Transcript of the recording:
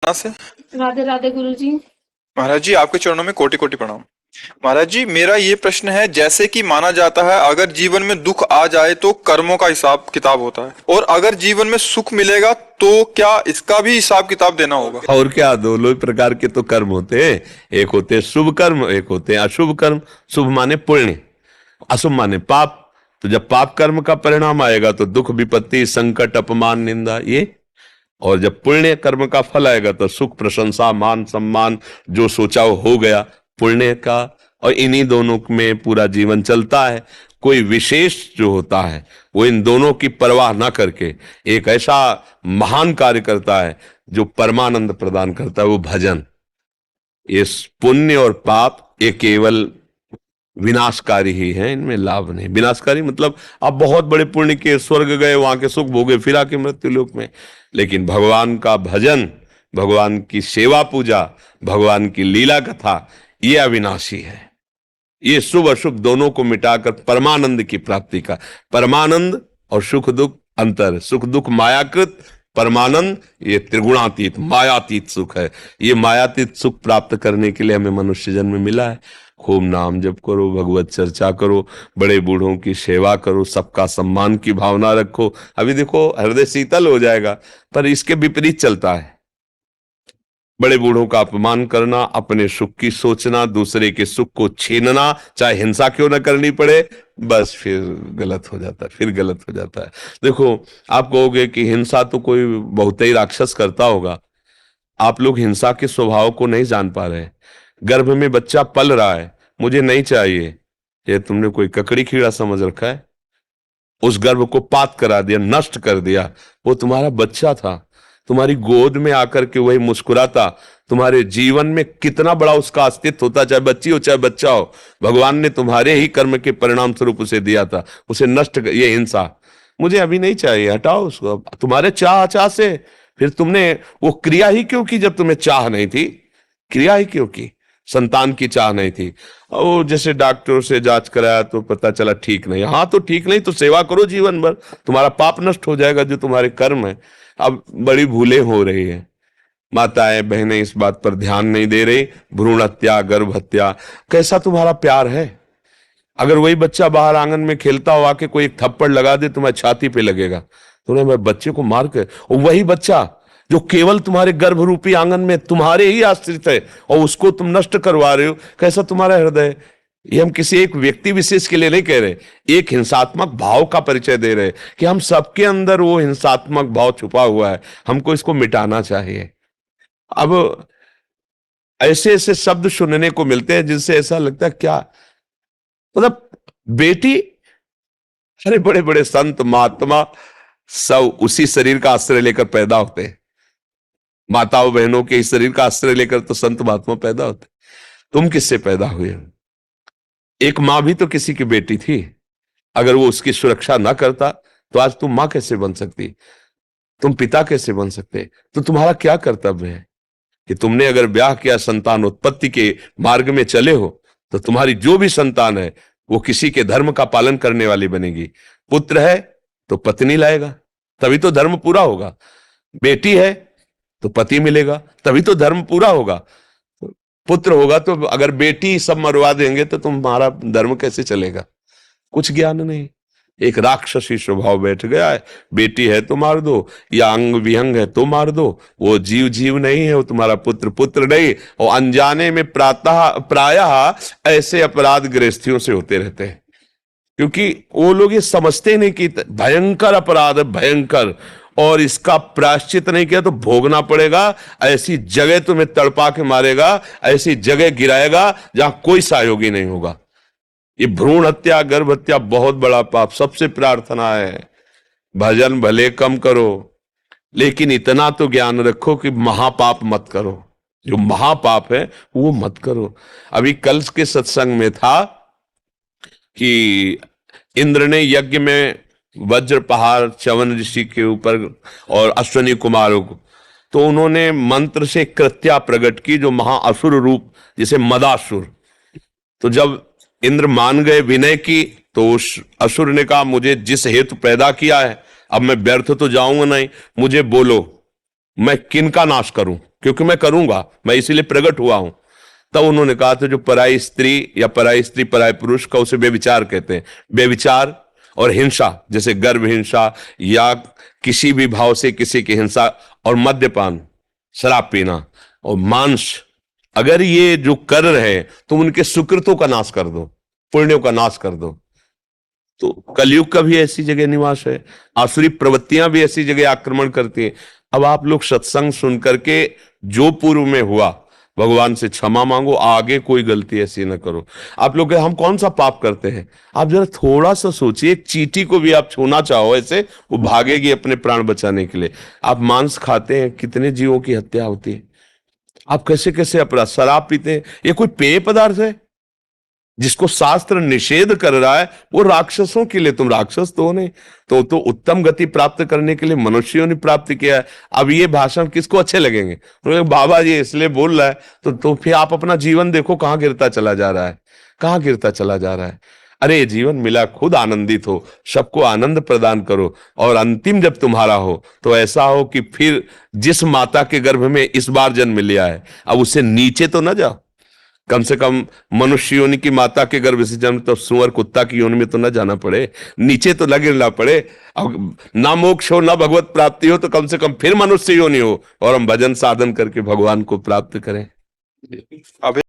कहाँ से? राधे राधे गुरु जी। महाराज जी, आपके चरणों में कोटि कोटि प्रणाम। महाराज जी, मेरा ये प्रश्न है, जैसे कि माना जाता है अगर जीवन में दुख आ जाए तो कर्मों का हिसाब किताब होता है, और अगर जीवन में सुख मिलेगा तो क्या इसका भी हिसाब किताब देना होगा? और क्या, दोनों ही प्रकार के तो कर्म होते हैं। एक होते हैं शुभ कर्म, एक होते हैं अशुभ कर्म। शुभ माने पुण्य, अशुभ माने पाप। तो जब पाप कर्म का परिणाम आएगा तो दुख, विपत्ति, संकट, अपमान, निंदा, ये। और जब पुण्य कर्म का फल आएगा तो सुख, प्रशंसा, मान सम्मान, जो सोचा वो हो गया पुण्य का। और इन्हीं दोनों में पूरा जीवन चलता है। कोई विशेष जो होता है वो इन दोनों की परवाह ना करके एक ऐसा महान कार्य करता है जो परमानंद प्रदान करता है, वो भजन। ये पुण्य और पाप ये केवल विनाशकारी ही है, इनमें लाभ नहीं। विनाशकारी मतलब आप बहुत बड़े पुण्य के स्वर्ग गए, वहां के सुख भोगे, फिर आके मृत्यु लोक में। लेकिन भगवान का भजन, भगवान की सेवा पूजा, भगवान की लीला कथा, ये अविनाशी है। ये शुभ अशुभ दोनों को मिटाकर परमानंद की प्राप्ति का। परमानंद और सुख दुख अंतर है। सुख दुख मायाकृत, परमानंद ये त्रिगुणातीत मायातीत सुख है। ये मायातीत सुख प्राप्त करने के लिए हमें मनुष्य जन्म मिला है। खूब नाम जप करो, भगवत चर्चा करो, बड़े बूढ़ों की सेवा करो, सबका सम्मान की भावना रखो। अभी देखो हृदय शीतल हो जाएगा, पर इसके विपरीत चलता है। बड़े बूढ़ों का अपमान करना, अपने सुख की सोचना, दूसरे के सुख को छीनना, चाहे हिंसा क्यों न करनी पड़े, बस फिर गलत हो जाता है, फिर गलत हो जाता है। देखो, आप कहोगे कि हिंसा तो कोई बहुत ही राक्षस करता होगा। आप लोग हिंसा के स्वभाव को नहीं जान पा रहे। गर्भ में बच्चा पल रहा है, मुझे नहीं चाहिए, ये तुमने कोई ककड़ी कीड़ा समझ रखा है। उस गर्भ को पात करा दिया, नष्ट कर दिया। वो तुम्हारा बच्चा था, तुम्हारी गोद में आकर के वही मुस्कुराता, तुम्हारे जीवन में कितना बड़ा उसका अस्तित्व होता, चाहे बच्ची हो चाहे बच्चा हो। भगवान ने तुम्हारे ही कर्म के परिणाम स्वरूप उसे दिया था, उसे नष्ट ये हिंसा, मुझे अभी नहीं चाहिए, हटाओ उसको। तुम्हारे चाह से फिर तुमने वो क्रिया ही क्यों की जब तुम्हें चाह नहीं थी? क्रिया ही क्यों की? संतान की चाह नहीं थी। और जैसे डॉक्टर से जांच कराया तो पता चला ठीक नहीं। हाँ, तो ठीक नहीं तो सेवा करो जीवन भर, तुम्हारा पाप नष्ट हो जाएगा, जो तुम्हारे कर्म है। अब बड़ी भूलें हो रही है, माताएं बहनें इस बात पर ध्यान नहीं दे रही। भ्रूण हत्या, गर्भ हत्या, कैसा तुम्हारा प्यार है? अगर वही बच्चा बाहर आंगन में खेलता हो, आके कोई एक थप्पड़ लगा दे, तुम्हारी छाती पे लगेगा, तुम्हें बच्चे को मार के। और वही बच्चा जो केवल तुम्हारे गर्भ रूपी आंगन में तुम्हारे ही आश्रित है, और उसको तुम नष्ट करवा रहे हो, कैसा तुम्हारा हृदय है? ये हम किसी एक व्यक्ति विशेष के लिए नहीं कह रहे, एक हिंसात्मक भाव का परिचय दे रहे कि हम सबके अंदर वो हिंसात्मक भाव छुपा हुआ है, हमको इसको मिटाना चाहिए। अब ऐसे ऐसे शब्द सुनने को मिलते हैं जिनसे ऐसा लगता है क्या मतलब, बेटी, अरे बड़े बड़े संत महात्मा सब उसी शरीर का आश्रय लेकर पैदा होते हैं। माताओं बहनों के इस शरीर का आश्रय लेकर तो संत महात्मा पैदा होते। तुम किससे पैदा हुए हो? एक मां भी तो किसी की बेटी थी। अगर वो उसकी सुरक्षा ना करता तो आज तुम मां कैसे बन सकती, तुम पिता कैसे बन सकते? तो तुम्हारा क्या कर्तव्य है कि तुमने अगर ब्याह किया, संतान उत्पत्ति के मार्ग में चले हो, तो तुम्हारी जो भी संतान है वो किसी के धर्म का पालन करने वाली बनेगी। पुत्र है तो पत्नी लाएगा, तभी तो धर्म पूरा होगा। बेटी है तो पति मिलेगा, तभी तो धर्म पूरा होगा। पुत्र होगा तो अगर बेटी सब मरवा देंगे तो तुम्हारा धर्म कैसे चलेगा? कुछ ज्ञान नहीं, एक राक्षसी स्वभाव बैठ गया है। बेटी है तो मार दो, या अंग विहंग है तो मार दो। वो जीव जीव नहीं है, वो तुम्हारा पुत्र पुत्र नहीं। और अनजाने में प्रायः ऐसे अपराध गृहस्थियों से होते रहते हैं, क्योंकि वो लोग ये समझते नहीं कि भयंकर अपराध है, भयंकर, और इसका प्रायश्चित नहीं किया तो भोगना पड़ेगा। ऐसी जगह तुम्हें तड़पा के मारेगा, ऐसी जगह गिराएगा जहां कोई सहयोगी नहीं होगा। ये भ्रूण हत्या, गर्भ हत्या बहुत बड़ा पाप। सबसे प्रार्थना है, भजन भले कम करो, लेकिन इतना तो ज्ञान रखो कि महापाप मत करो। जो महापाप है वो मत करो। अभी कल के सत्संग में था कि इंद्र ने यज्ञ में वज्र पहाड़ च्यवन ऋषि के ऊपर और अश्वनी कुमारों को, तो उन्होंने मंत्र से कृत्या प्रकट की, जो महाअसुर रूप, जिसे मदासुर। तो जब इंद्र मान गए विनय की, तो उस असुर ने कहा, मुझे जिस हेतु पैदा किया है अब मैं व्यर्थ तो जाऊंगा नहीं, मुझे बोलो। मैं किनका नाश करूं, क्योंकि मैं करूंगा, मैं इसीलिए प्रकट हुआ हूं। तब उन्होंने कहा था जो पराई स्त्री या पराई स्त्री पराई पुरुष का, उसे बेविचार कहते हैं। बेविचार और हिंसा, जैसे गर्भ हिंसा या किसी भी भाव से किसी की हिंसा, और मद्यपान, शराब पीना और मांस, अगर ये जो कर रहे तो उनके सुकृतों का नाश कर दो, पुण्यों का नाश कर दो। तो कलयुग का भी ऐसी जगह निवास है, आसुरी प्रवृत्तियां भी ऐसी जगह आक्रमण करती हैं। अब आप लोग सत्संग सुन करके जो पूर्व में हुआ भगवान से क्षमा मांगो, आगे कोई गलती ऐसी ना करो। आप लोग हम कौन सा पाप करते हैं, आप जरा थोड़ा सा सोचिए। एक चींटी को भी आप छूना चाहो ऐसे, वो भागेगी अपने प्राण बचाने के लिए। आप मांस खाते हैं, कितने जीवों की हत्या होती है। आप कैसे कैसे अपराध, शराब पीते हैं, ये कोई पेय पदार्थ है जिसको शास्त्र निषेध कर रहा है? वो राक्षसों के लिए, तुम राक्षस तो नहीं, तो उत्तम गति प्राप्त करने के लिए मनुष्यों ने प्राप्त किया है। अब ये भाषण किसको अच्छे लगेंगे? तो बाबा जी इसलिए बोल रहा है, तो फिर आप अपना जीवन देखो कहां गिरता चला जा रहा है, कहां गिरता चला जा रहा है। अरे जीवन मिला, खुद आनंदित हो, सबको आनंद प्रदान करो, और अंतिम जब तुम्हारा हो तो ऐसा हो कि फिर जिस माता के गर्भ में इस बार जन्म लिया है, अब उससे नीचे तो ना जाओ। कम से कम मनुष्य योनि की माता के गर्भ से जन्म, तो सुअर कुत्ता की योनि में तो ना जाना पड़े, नीचे तो न गिरना पड़े। अब ना मोक्ष हो ना भगवत प्राप्ति हो, तो कम से कम फिर मनुष्य योनि हो और हम भजन साधन करके भगवान को प्राप्त करें। अब